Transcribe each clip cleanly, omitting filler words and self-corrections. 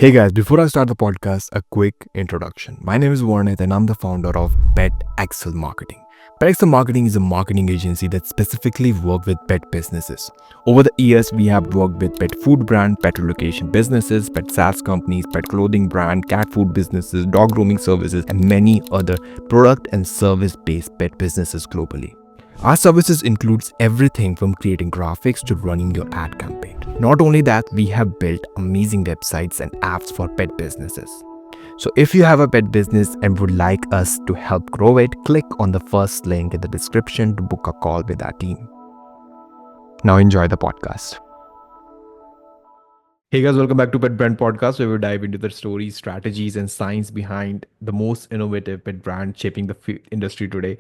Hey guys, before I start the podcast, a quick introduction. My name is Warnith and I'm the founder of Pet Excel Marketing. Pet Excel Marketing is a marketing agency that specifically works with pet businesses. Over the years, we have worked with pet food brand, pet relocation businesses, pet SaaS companies, pet clothing brand, cat food businesses, dog grooming services, and many other product and service-based pet businesses globally. Our services includes everything from creating graphics to running your ad campaign. Not only that, we have built amazing websites and apps for pet businesses. So if you have a pet business and would like us to help grow it, click on the first link in the description to book a call with our team. Now enjoy the podcast. Hey guys, welcome back to Pet Brand Podcast, where we dive into the stories, strategies, and science behind the most innovative pet brand shaping the industry today.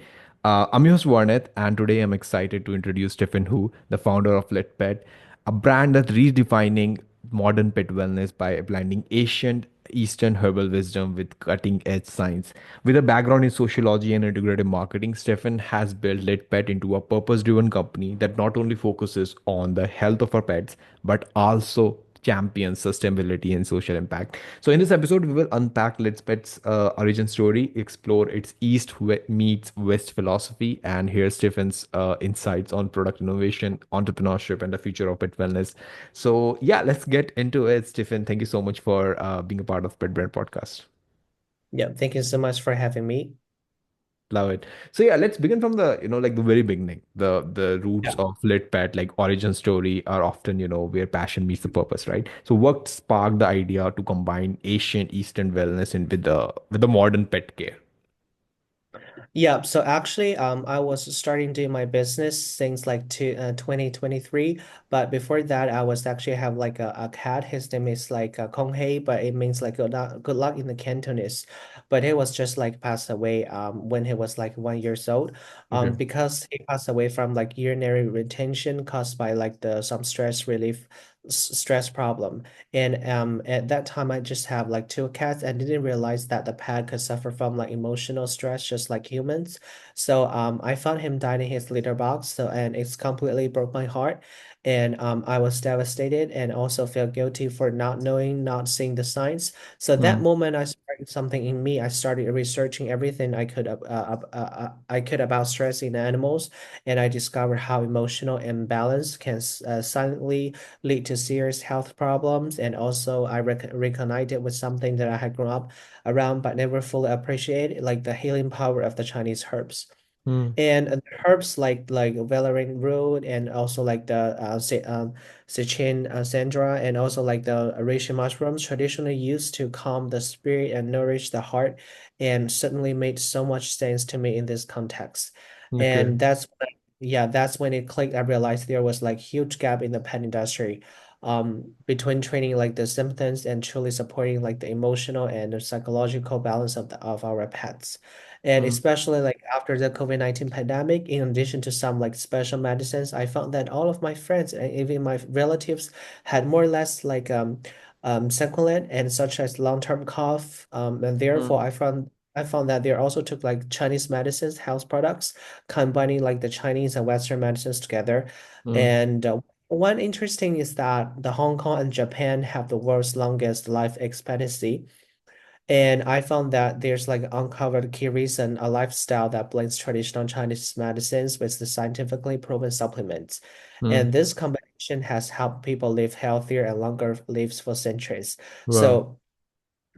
I'm your host Warneth, and today I'm excited to introduce Stephen Hu, the founder of LitPet, a brand that's redefining modern pet wellness by blending ancient Eastern herbal wisdom with cutting-edge science. With a background in sociology and integrative marketing, Stephen has built LitPet into a purpose-driven company that not only focuses on the health of our pets, but also champions sustainability and social impact. So, in this episode, we will unpack Let's Pet's origin story, explore its meets West philosophy, and hear Stephen's insights on product innovation, entrepreneurship, and the future of pet wellness. So, yeah, let's get into it. Stephen, thank you so much for being a part of Pet Brand Podcast. Yeah, thank you so much for having me. Love it. So yeah, let's begin from the like the very beginning. The roots Yeah. of lit pet, like origin story, are often where passion meets the purpose, right? So what sparked the idea to combine ancient Eastern wellness in with the modern pet care? Yeah, so actually, I was starting doing my business since 2023, but before that, I was actually have like a cat. His name is like Kong Hei, but it means like good luck in the Cantonese. But he was just like passed away when he was like 1 years old. Okay. Because he passed away from like urinary retention caused by like the some stress problem. And at that time, I just have like two cats and didn't realize that the pet could suffer from like emotional stress just like humans. So I found him died in his litter box. So and it's completely broke my heart. And I was devastated and also feel guilty for not knowing, not seeing the signs. So that Hmm. moment, I started something in me. I started researching everything I could about stress in animals, and I discovered how emotional imbalance can silently lead to serious health problems. And also, I reconnected with something that I had grown up around but never fully appreciated, like the healing power of the Chinese herbs. Hmm. And the herbs like valerian root and also like the Sichin sandra and also like the reishi mushrooms traditionally used to calm the spirit and nourish the heart, and suddenly made so much sense to me in this context. Okay. And that's when it clicked. I realized there was like huge gap in the pet industry between training like the symptoms and truly supporting like the emotional and the psychological balance of our pets. And Hmm. especially like after the COVID-19 pandemic, in addition to some like special medicines, I found that all of my friends and even my relatives had more or less like sequelae and such as long-term cough. And therefore Hmm. I found that they also took like Chinese medicines, health products, combining like the Chinese and Western medicines together. Hmm. And one interesting is that the Hong Kong and Japan have the world's longest life expectancy. And I found that there's like uncovered key reason, a lifestyle that blends traditional Chinese medicines with the scientifically proven supplements. Hmm. And this combination has helped people live healthier and longer lives for centuries. Wow. So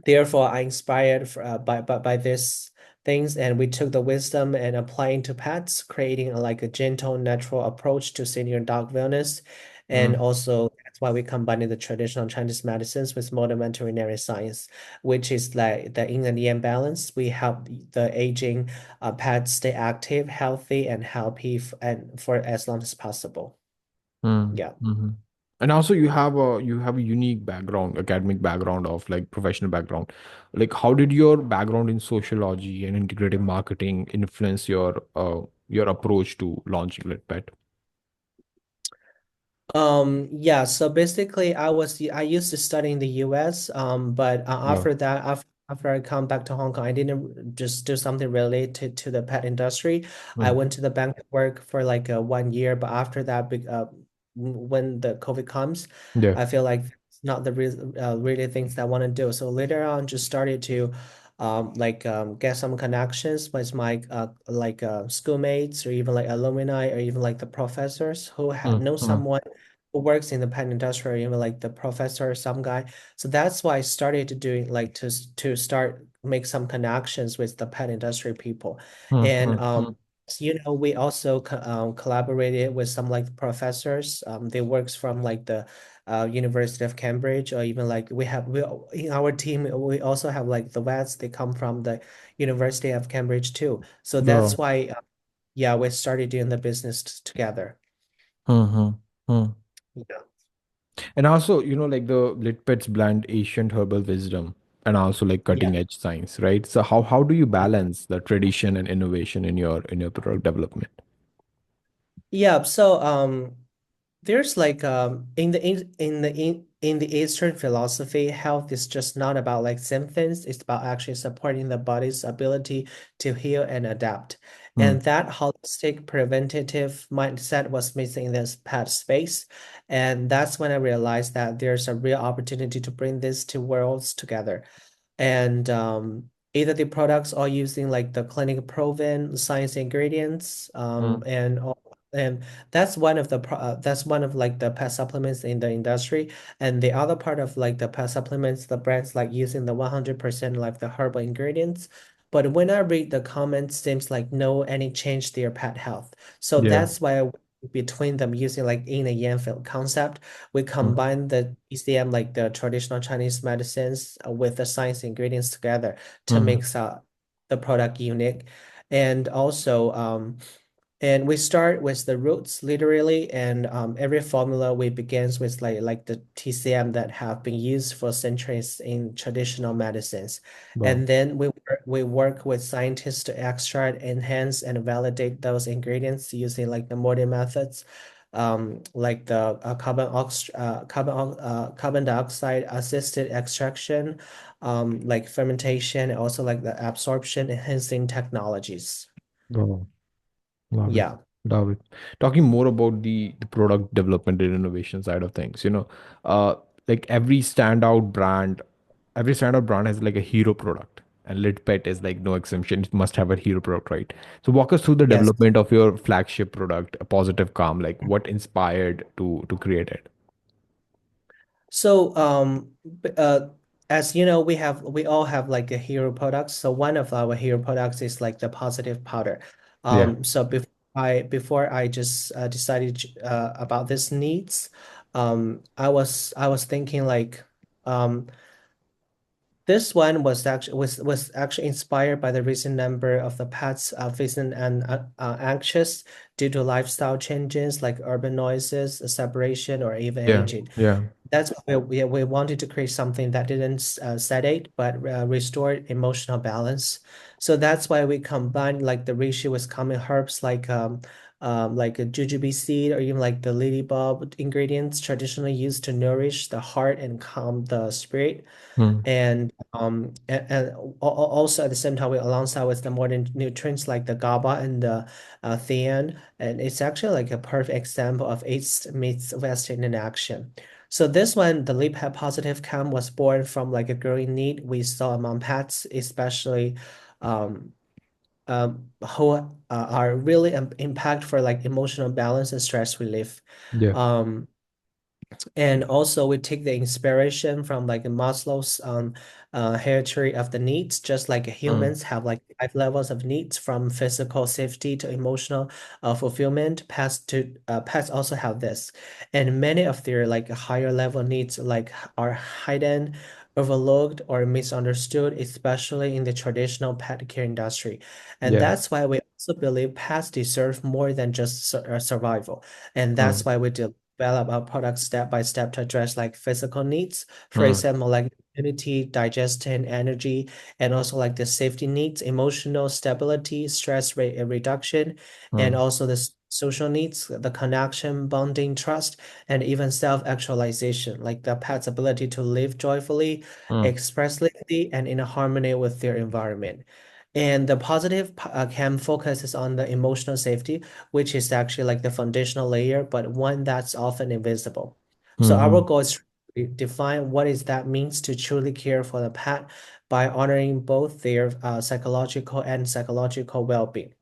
therefore, I inspired by these things, and we took the wisdom and applying to pets, creating like a gentle, natural approach to senior dog wellness. And Hmm. also, that's why we combine the traditional Chinese medicines with modern veterinary science, which is like the yin and yang balance. We help the aging pets stay active, healthy, and happy and for as long as possible. Hmm. Yeah. Hmm. And also you have a unique background, academic background of like professional background. Like how did your background in sociology and integrative marketing influence your approach to launching LitPet? Yeah, so basically I used to study in the US, but Wow. after that, after I come back to Hong Kong, I didn't just do something related to the pet industry. I Hmm. went to the bank to work for like 1 year, but after that, when the COVID comes, Yeah. I feel like it's not the real really things that I want to do. So later on, just started to get some connections with my schoolmates or even like alumni or even like the professors who Mm, know mm, someone who works in the pet industry or even like the professor or some guy. So that's why I started to doing like to start make some connections with the pet industry people. mm, And mm, mm. so, we also collaborated with some like professors. They works from like the University of Cambridge, or even like we in our team we also have like the vets. They come from the University of Cambridge too. So that's Oh. why yeah, we started doing the business together. Mm-hmm. Mm. Yeah. And also, like the LitPets blend ancient herbal wisdom and also like Yeah. cutting edge science, right? So how do you balance the tradition and innovation in your product development? Yeah. So there's like in the Eastern philosophy, health is just not about like symptoms, it's about actually supporting the body's ability to heal and adapt. Mm. And that holistic preventative mindset was missing in this past space. And that's when I realized that there's a real opportunity to bring these two worlds together. And either the products are using like the clinical proven science ingredients, Mm. and that's one of that's one of like the pet supplements in the industry. And the other part of like the pet supplements, the brands like using the 100% like the herbal ingredients. But when I read the comments, seems like no any change their pet health. So Yeah. that's why between them using like yin and yang concept, we Mm. combine the ECM, like the traditional Chinese medicines, with the science ingredients together to Mm. make the product unique. And also, and we start with the roots literally, and every formula we begins with like the TCM that have been used for centuries in traditional medicines. Wow. And then we work with scientists to extract, enhance, and validate those ingredients using like the modern methods, like the carbon dioxide assisted extraction, like fermentation, and also like the absorption enhancing technologies. Wow. Love it. Yeah. Love it. Talking more about the product development and innovation side of things, uh, like every standout brand has like a hero product, and LitPet is like no exemption. It must have a hero product, right? So walk us through the Yes. development of your flagship product, a Positive Calm. Like what inspired to create it? So, as you know, we all have like a hero products. So one of our hero products is like the positive powder. Yeah. So before I just decided about this needs, I was thinking like, um, this one was actually inspired by the recent number of the pets facing and anxious due to lifestyle changes like urban noises, separation, or even Yeah. aging. Yeah. That's why we wanted to create something that didn't sedate but restored emotional balance. So that's why we combined like the ratio with common herbs like a jujube seed or even like the lily bulb ingredients traditionally used to nourish the heart and calm the spirit. Mm. And also at the same time, we alongside with the modern nutrients like the GABA and the thean, and it's actually like a perfect example of East meets West in action. So this one, the Leap Positive Cam was born from like a growing need we saw among pets, especially um, who are really impact for like emotional balance and stress relief. Yeah. Um, and also we take the inspiration from like Maslow's hierarchy of the needs, just like Mm. humans have like 5 levels of needs from physical safety to emotional fulfillment. Pets also have this. And many of their like higher level needs like are hidden, overlooked, or misunderstood, especially in the traditional pet care industry. And Yeah. that's why we also believe pets deserve more than just survival. And that's Mm. why we develop our products step by step to address like physical needs, for Mm. example, like immunity, digestion, energy, and also like the safety needs, emotional stability, stress rate reduction, and Mm. also the social needs, the connection, bonding, trust, and even self-actualization, like the pet's ability to live joyfully, Mm. expressly, and in harmony with their environment. And the positive cam focuses on the emotional safety, which is actually like the foundational layer, but one that's often invisible. So our Mm. goal is to define what is that means to truly care for the pet by honoring both their psychological and psychological well-being.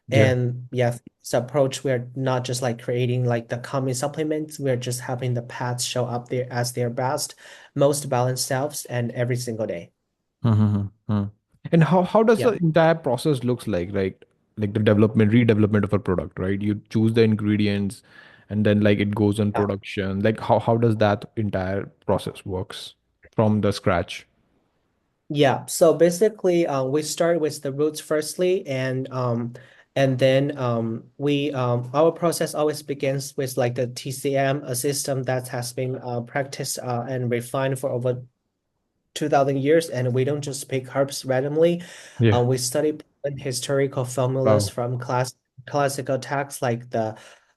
Yeah. And yeah, this approach, we're not just like creating like the calming supplements, we're just helping the pets show up there as their best, most balanced selves and every single day. Mm-hmm. And how does the Yeah. entire process looks like the development redevelopment of a product, right? You choose the ingredients, and then like it goes on Yeah. production. Like how does that entire process works from the scratch? Yeah, so basically, we start with the roots firstly, and then we our process always begins with like the TCM, a system that has been practiced and refined for over 2000 years, and we don't just pick herbs randomly. Yeah. We study historical formulas Wow. from classical texts like the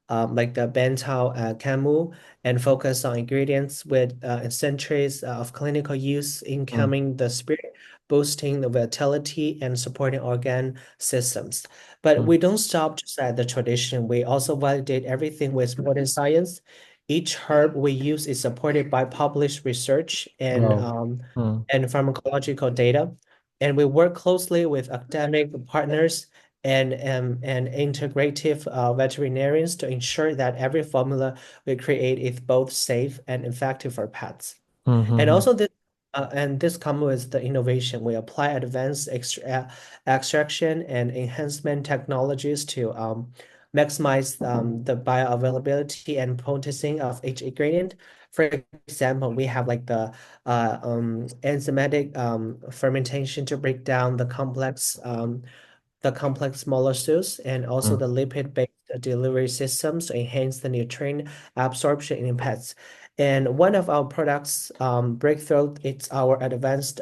Bentao Camus, and focus on ingredients with centuries of clinical use in Mm, calming the spirit, boosting the vitality, and supporting organ systems. But mm. we don't stop just at the tradition. We also validate everything with modern science. Each herb we use is supported by published research Wow. Mm, and pharmacological data. And we work closely with academic partners and integrative veterinarians to ensure that every formula we create is both safe and effective for pets. And mm, also this comes with the innovation. We apply advanced extraction and enhancement technologies to maximize the bioavailability and potency of each ingredient. For example, we have like enzymatic fermentation to break down the complex molecules, and also mm, the lipid-based delivery systems to enhance the nutrient absorption in pets. And one of our products breakthrough, it's our advanced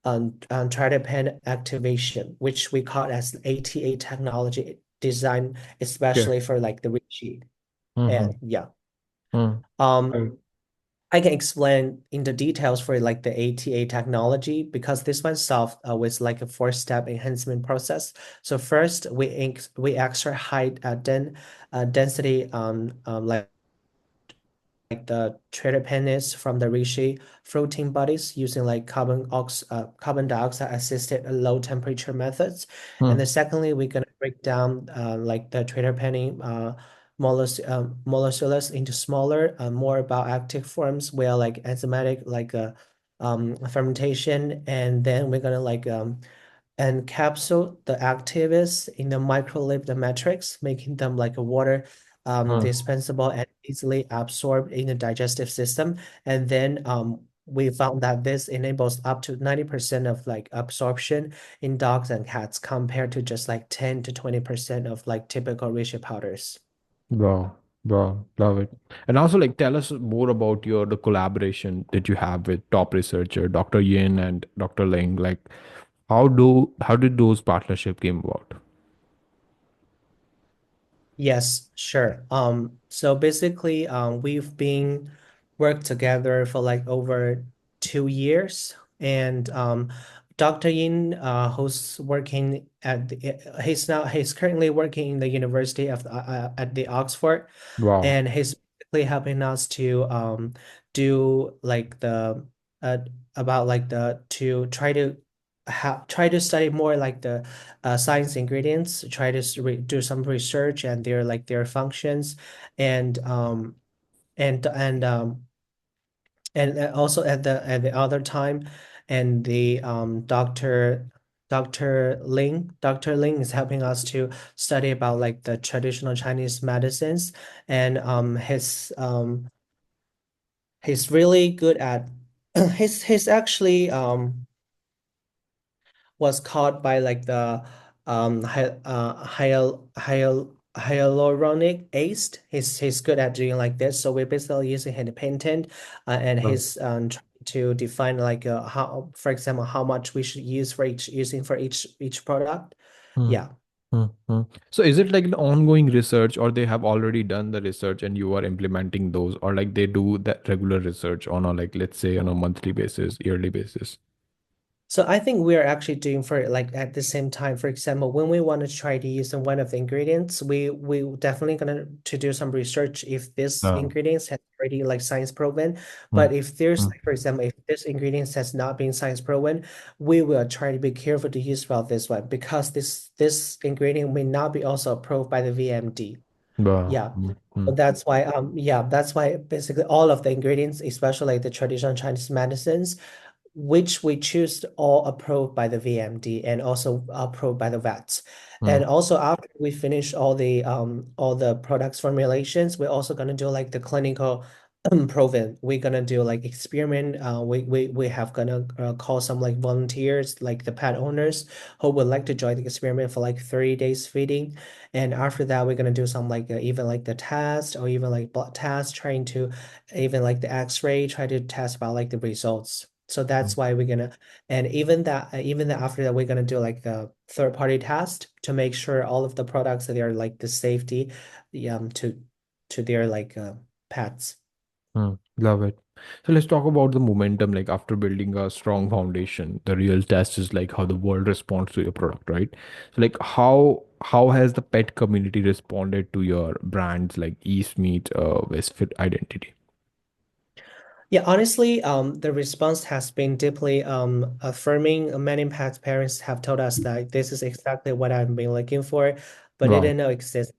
tryptophan activation, which we call as ATA technology, designed yeah. especially for like the Richie. Mm-hmm. And yeah. Mm. Um, Right. I can explain in the details for like the ATA technology because this one solved with like a four-step enhancement process. So first, we extract high density like the tryptophan from the reishi floating bodies using like carbon dioxide assisted low temperature methods. And Mm, then secondly, we're gonna break down like the tryptophan molecules into smaller, more bioactive forms where like enzymatic fermentation, and then we're gonna encapsulate the activists in the microlipid matrix, making them like a water mm. dispensable and easily absorbed in the digestive system. And then we found that this enables up to 90% of like absorption in dogs and cats compared to just like 10 to 20% of like typical reishi powders. Wow. Wow. Love it. And also like tell us more about your the collaboration that you have with top researcher Dr. Yin and Dr. Ling. Like how did those partnership came about? Yes, sure. So basically, we've been worked together for like over 2 years, and Dr. Yin, who's working he's currently working in the University of at the Oxford, Wow. and he's basically helping us to do like the uh about like the to try to study more like the science ingredients, try to do some research and their functions, and and and um also at the other time, and the Dr. Ling is helping us to study about like the traditional Chinese medicines, and he's really good at he's actually was caught by like the hyaluronic acid. He's good at doing like this. So we're basically using his patent, and Wow. he's trying to define like how, for example, how much we should use for each product. Mm, Yeah. So is it like an ongoing research or they have already done the research and you are implementing those or like they do that regular research on a like let's say on a monthly basis, yearly basis? So I think we are actually doing for like at the same time. For example, when we want to try to use one of the ingredients, we definitely gonna to do some research if this No. ingredients has already like science proven. mm, But if there's mm. like, for example, if this ingredient has not been science proven, we will try to be careful to use about this one because this ingredient may not be also approved by the VMD. Wow. Yeah. Mm, So mm, that's why basically all of the ingredients, especially the traditional Chinese medicines, which we choose all approved by the VMD and also approved by the vets. mm, And also after we finish all the products formulations, we're also gonna do like the clinical proven. We're gonna do like experiment. We have gonna call some like volunteers, like the pet owners who would like to join the experiment for like 30 days feeding. And after that, we're gonna do some like even like the test or even like blood test, trying to even like the X-ray, try to test about like the results. So mm, that's why we're gonna, and even that after that, we're gonna do like the third party test to make sure all of the products that are like the safety, to their like pets. mm. Love it. So let's talk about the momentum. Like after building a strong foundation, the real test is like how the world responds to your product, right? So like how has the pet community responded to your brands like East Meet, Westfit identity? Yeah, honestly, the response has been deeply affirming. Many pet parents have told us that this is exactly what I've been looking for, but Wow. didn't know existed.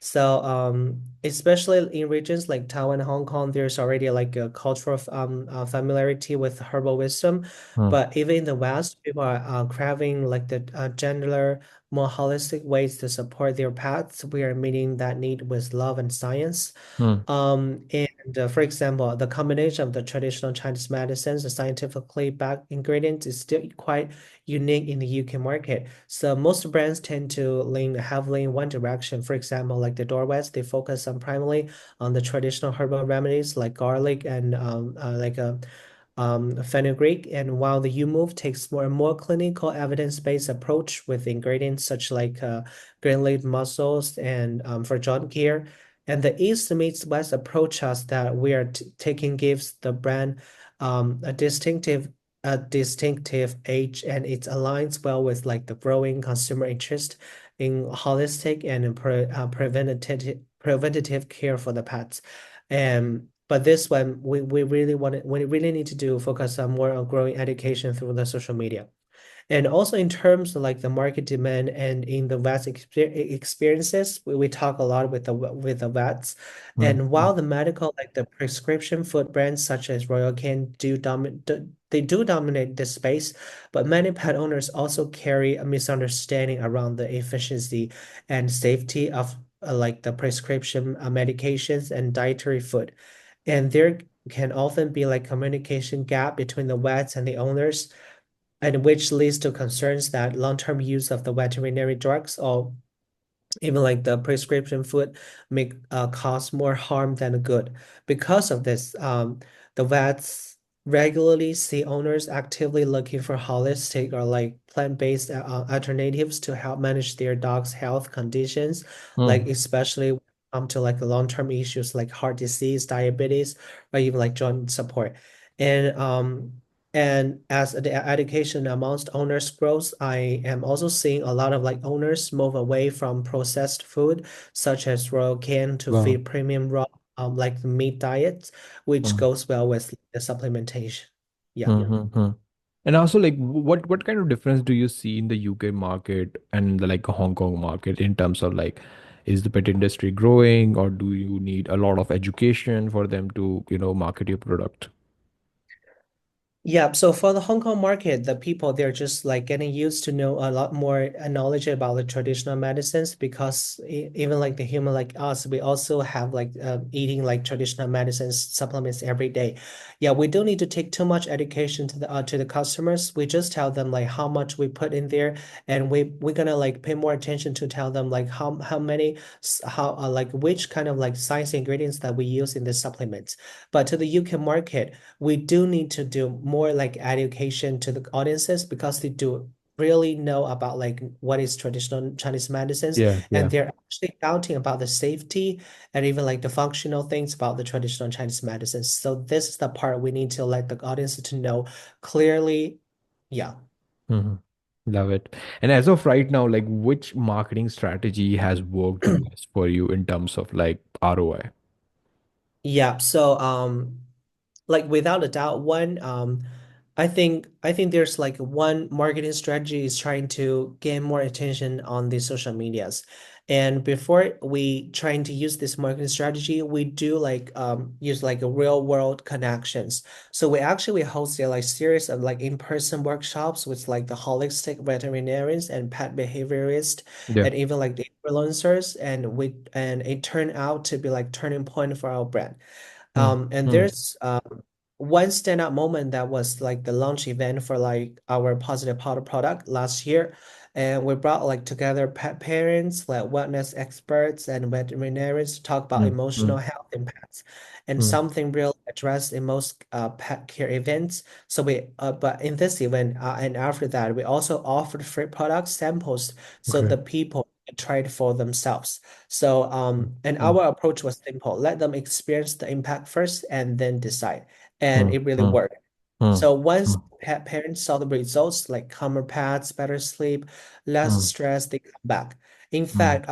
So, especially in regions like Taiwan and Hong Kong, there's already like a cultural familiarity with herbal wisdom. Mm, But even in the West, people are craving like the gentler, more holistic ways to support their pets. We are meeting that need with love and science. mm, And for example, the combination of the traditional Chinese medicines and scientifically backed ingredients is still quite unique in the UK market. So most brands tend to lean heavily in one direction. For example, like the Dorwest, they focus on primarily on the traditional herbal remedies like garlic and like a fenugreek. And while the U Move takes more and more clinical evidence-based approach with ingredients such like green leaf mussels and for joint care. And the East meets West approach us that we are taking gives the brand a distinctive edge, and it aligns well with like the growing consumer interest in holistic and preventative care for the pets. And but this one we really need to do focus on more on growing education through the social media. And also in terms of like the market demand and in the experiences, we talk a lot with the vets. mm, And mm, while the medical, like the prescription food brands such as Royal Canin they do dominate this space, but many pet owners also carry a misunderstanding around the efficiency and safety of like the prescription medications and dietary food. And there can often be like communication gap between the vets and the owners, and which leads to concerns that long-term use of the veterinary drugs or even like the prescription food may cause more harm than good. Because of this, the vets regularly see owners actively looking for holistic or like plant-based alternatives to help manage their dog's health conditions, like mm. especially when it comes to like the long-term issues like heart disease, diabetes, or even like joint support. And and as the education amongst owners grows, I am also seeing a lot of like owners move away from processed food, such as raw can, to Wow. feed premium raw, like the meat diets, which Mm, goes well with the supplementation. Yeah. mm. And also, like, what kind of difference do you see in the UK market and the like Hong Kong market in terms of like, is the pet industry growing, or do you need a lot of education for them to, market your product? Yeah, so for the Hong Kong market, the people they're just like getting used to know a lot more knowledge about the traditional medicines because even like the human like us, we also have like eating like traditional medicines supplements every day. Yeah, we don't need to take too much education to the customers. We just tell them like how much we put in there, and we're gonna like pay more attention to tell them like how many how like which kind of like science ingredients that we use in the supplements. But to the UK market, we do need to do more like education to the audiences because they do really know about like what is traditional Chinese medicines, Yeah, and yeah. they're actually doubting about the safety and even like the functional things about the traditional Chinese medicines. So this is the part we need to let the audience to know clearly. Yeah. Hmm. Love it. And as of right now, like, which marketing strategy has worked the best for you in terms of like ROI? Yeah, so like without a doubt, one I think there's like one marketing strategy is trying to gain more attention on the social medias. And before we trying to use this marketing strategy, we do like use like a real world connections. So we hosted like series of like in-person workshops with like the holistic veterinarians and pet behaviorists Yeah. and even like the influencers, and it turned out to be like turning point for our brand. Mm, And mm, there's one standout moment that was like the launch event for like our positive powder product last year. And we brought like together pet parents, like wellness experts and veterinarians to talk about mm, emotional mm, health impacts and mm. something real addressed in most pet care events. But in this event and after that, we also offered free product samples so Okay. the people could try it for themselves. So, Mm, and mm, our approach was simple. Let them experience the impact first and then decide. And mm, it really mm, worked. mm, So once mm, pet parents saw the results, like calmer pets, better sleep, less mm, stress, they come back. In mm. fact,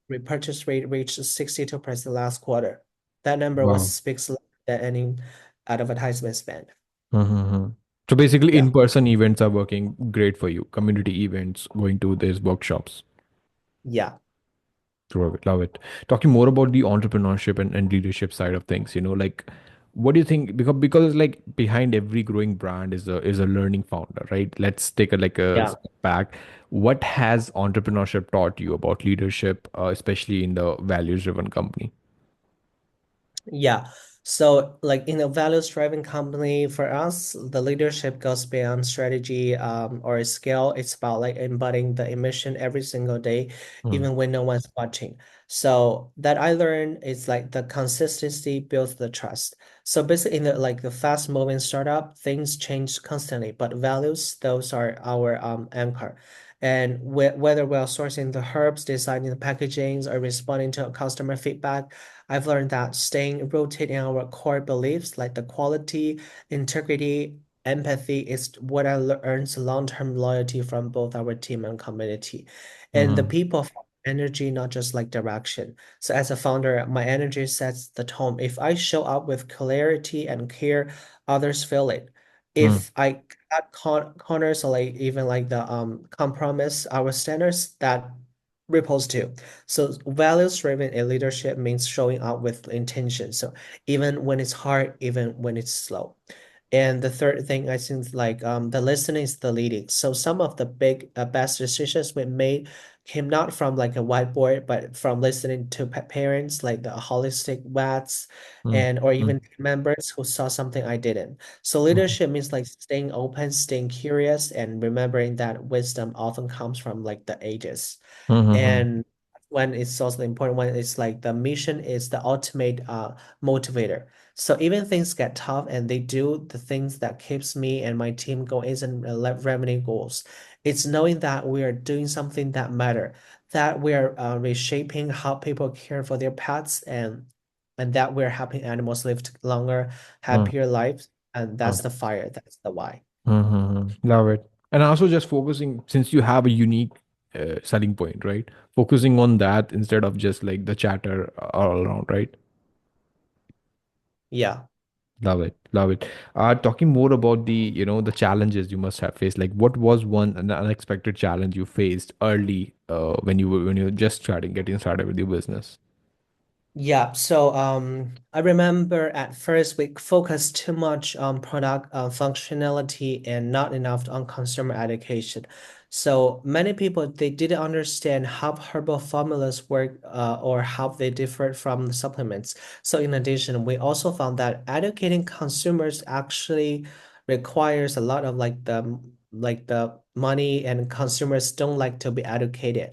repurchase rate reached 62% last quarter. That number was Wow. speaks louder than any advertisement spend. Mm-hmm. So basically, Yeah. in-person events are working great for you. Community events, going to these workshops. Yeah. Love it, love it. Talking more about the entrepreneurship and leadership side of things, like what do you think? Because like behind every growing brand is a learning founder, right? Let's take a Yeah. step back. What has entrepreneurship taught you about leadership, especially in the values-driven company? Yeah. So, like in a values-driven company, for us, the leadership goes beyond strategy or skill. It's about like embodying the mission every single day, Mm, even when no one's watching. So that I learned is like the consistency builds the trust. So basically, in the fast-moving startup, things change constantly, but values, those are our anchor. And whether we're sourcing the herbs, designing the packagings, or responding to customer feedback. I've learned that staying rooted in our core beliefs, like the quality, integrity, empathy, is what earns long-term loyalty from both our team and community. And the mm-hmm, people feel energy, not just like direction. So as a founder, my energy sets the tone. If I show up with clarity and care, others feel it. mm, If I cut corners or like even like the compromise our standards, that ripples too. So values-driven leadership means showing up with intention. So even when it's hard, even when it's slow. And the third thing I think like the listening is the leading. So some of the big best decisions we made came not from like a whiteboard, but from listening to parents, like the holistic vets, mm, and or mm, even members who saw something I didn't. So mm, leadership means like staying open, staying curious, and remembering that wisdom often comes from like the ages. mm, And when it's also the important one, it's like the mission is the ultimate motivator. So even things get tough and they do the things that keeps me and my team going isn't revenue goals. It's knowing that we are doing something that matter, that we are reshaping how people care for their pets and that we're helping animals live longer, mm, happier lives. And mm. that's the fire. That's the why. Mm-hmm. Love it. And also just focusing, since you have a unique selling point, right? Focusing on that instead of just like the chatter all around, right? Yeah. Love it. Love it. Talking more about the challenges you must have faced. Like, what was one an unexpected challenge you faced early when you were just getting started with your business? Yeah, so I remember at first we focused too much on product functionality and not enough on consumer education. So many people they didn't understand how herbal formulas work or how they differ from the supplements. So in addition, we also found that educating consumers actually requires a lot of like the money, and consumers don't like to be educated.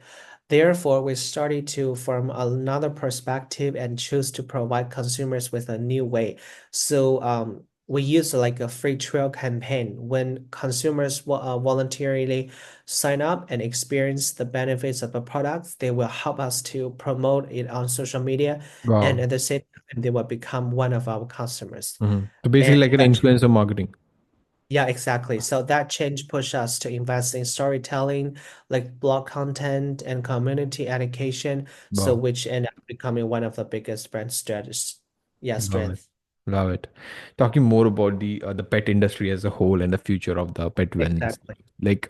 Therefore, we started to form another perspective and choose to provide consumers with a new way. So we use like a free trial campaign when consumers voluntarily sign up and experience the benefits of the products. They will help us to promote it on social media, and Wow. at the same time, they will become one of our customers. So basically, And like an that influencer marketing. yeah, exactly. So that change pushed us to invest in storytelling, like blog content and community education, so Wow. which ended up becoming one of the biggest brand strategies. yeah, Love it. strength. Love it. Talking more about the pet industry as a whole and the future of the pet wellness. Exactly. Like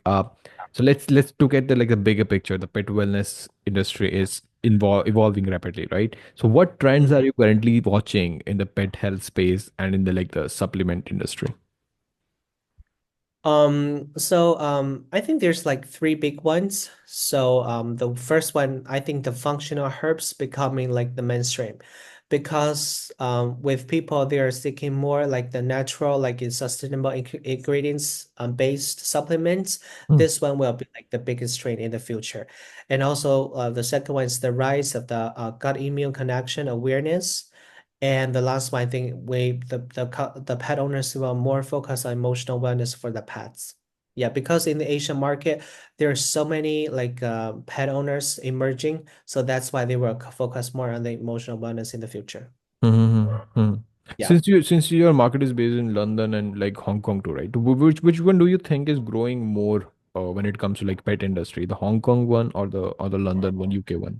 so let's look at the like the bigger picture. The pet wellness industry is evolving rapidly, right? So what trends are Mhm. you currently watching in the pet health space and in the like the supplement industry? I think there's like three big ones. The first one, I think the functional herbs becoming like the mainstream because with people they are seeking more like the natural, like in sustainable ingredients based supplements. Hmm. This one will be like the biggest trend in the future. And also the second one is the rise of the gut immune connection awareness. And the last one, I think the pet owners will more focus on emotional wellness for the pets. Yeah, because in the Asian market, there are so many like pet owners emerging, so that's why they will focus more on the emotional wellness in the future. Mm-hmm. Yeah. Since your market is based in London and like Hong Kong too, right? Which one do you think is growing more when it comes to like pet industry, the Hong Kong one or the London one, UK one?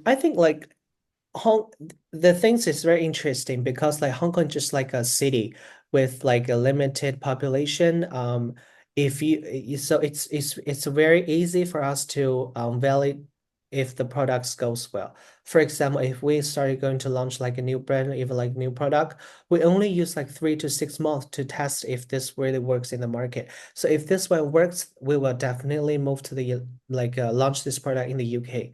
I think like Hong the things is very interesting because like Hong Kong just like a city with like a limited population. If so it's very easy for us to validate if the products goes well. For example, if we started going to launch like a new brand, even like new product, we only use like 3 to 6 months to test if this really works in the market. So if this one works, we will definitely move to the like launch this product in the UK.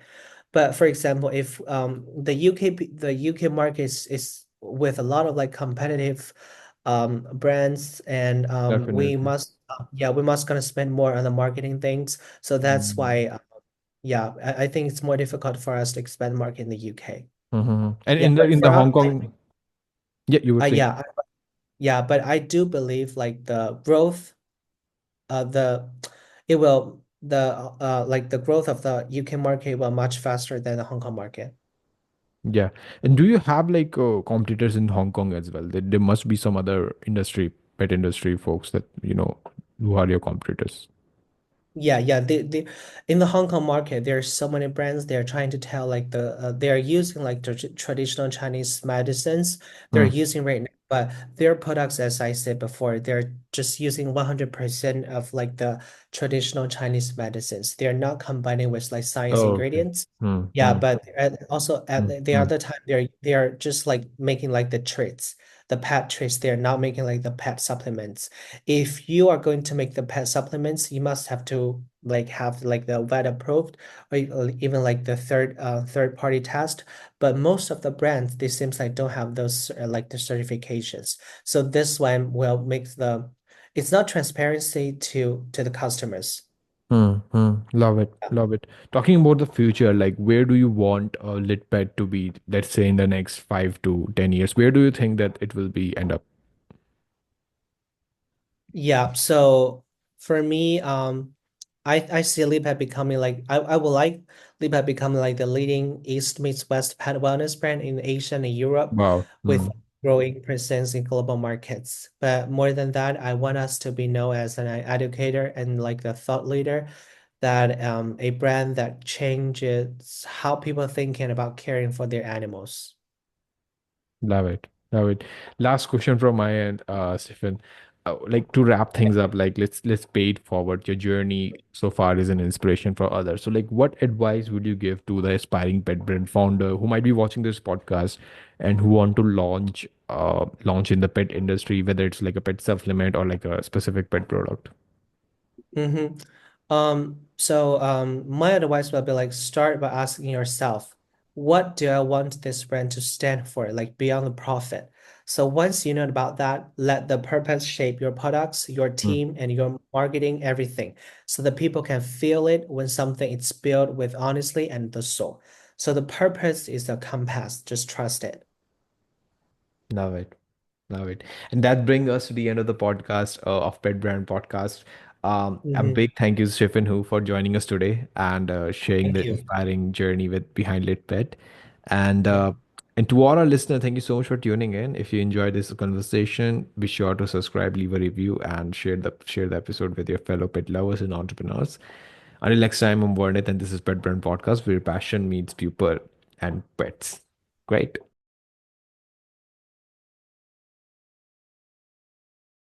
But for example, if the UK market is with a lot of like competitive brands and Definitely. we must gonna spend more on the marketing things. So that's Mm-hmm. why I think it's more difficult for us to expand market in the UK. And Yeah, but in for the us, Hong Kong, yeah, you were saying. yeah, yeah, but I do believe like the growth the it will the growth of the UK market will much faster than the Hong Kong market. Yeah. And do you have like competitors in Hong Kong as well? There must be some other industry, pet industry folks that, who are your competitors. Yeah, yeah. In the Hong Kong market, there are so many brands. They're trying to tell like they are using like the traditional Chinese medicines. They're Hmm. using right now, but their products, as I said before, they're just using 100% of like the traditional Chinese medicines. They're not combining with like science Oh, okay. ingredients. Hmm. Yeah, Hmm. but also Hmm. at the Hmm. other time, they are just like making like the treats, the pet treats. They're not making like the pet supplements. If you are going to make the pet supplements, you must have to like have like the vet approved or even like the third party test. But most of the brands, they seems like don't have those like the certifications. So this one will make it's not transparency to the customers. Love it. Love it. Talking about the future, like where do you want LitPet to be, let's say in the next 5 to 10 years? Where do you think that it will be end up? Yeah, so for me, I see LitPet becoming like I would like LitPet becoming like the leading East meets West pet wellness brand in Asia and Europe Wow. with growing presence in global markets. But more than that, I want us to be known as an educator and like the thought leader that a brand that changes how people thinking about caring for their animals. Love it. Love it. Last question from my end, Stephen. Like to wrap things up, like let's pay it forward. Your journey so far is an inspiration for others. So, like, what advice would you give to the aspiring pet brand founder who might be watching this podcast and who want to launch in the pet industry, whether it's like a pet supplement or like a specific pet product? Mm-hmm. My advice would be like start by asking yourself, what do I want this brand to stand for, like beyond the profit? So once you know about that, let the purpose shape your products, your Hmm. team, and your marketing, everything, so that people can feel it when something is built with honestly and the soul. So the purpose is a compass, just trust it. Love it. Love it. And that brings us to the end of the podcast of Pet Brand Podcast. A Hmm. big thank you, Stephen Hu, for joining us today and sharing Thank the you. inspiring journey with behind Lit Pet. And Yeah. uh, and to all our listeners, thank you so much for tuning in. If you enjoyed this conversation, be sure to subscribe, leave a review, and share the episode with your fellow pet lovers and entrepreneurs. Until next time, I'm Varnit, and this is Pet Brand Podcast, where passion meets people and pets. Great.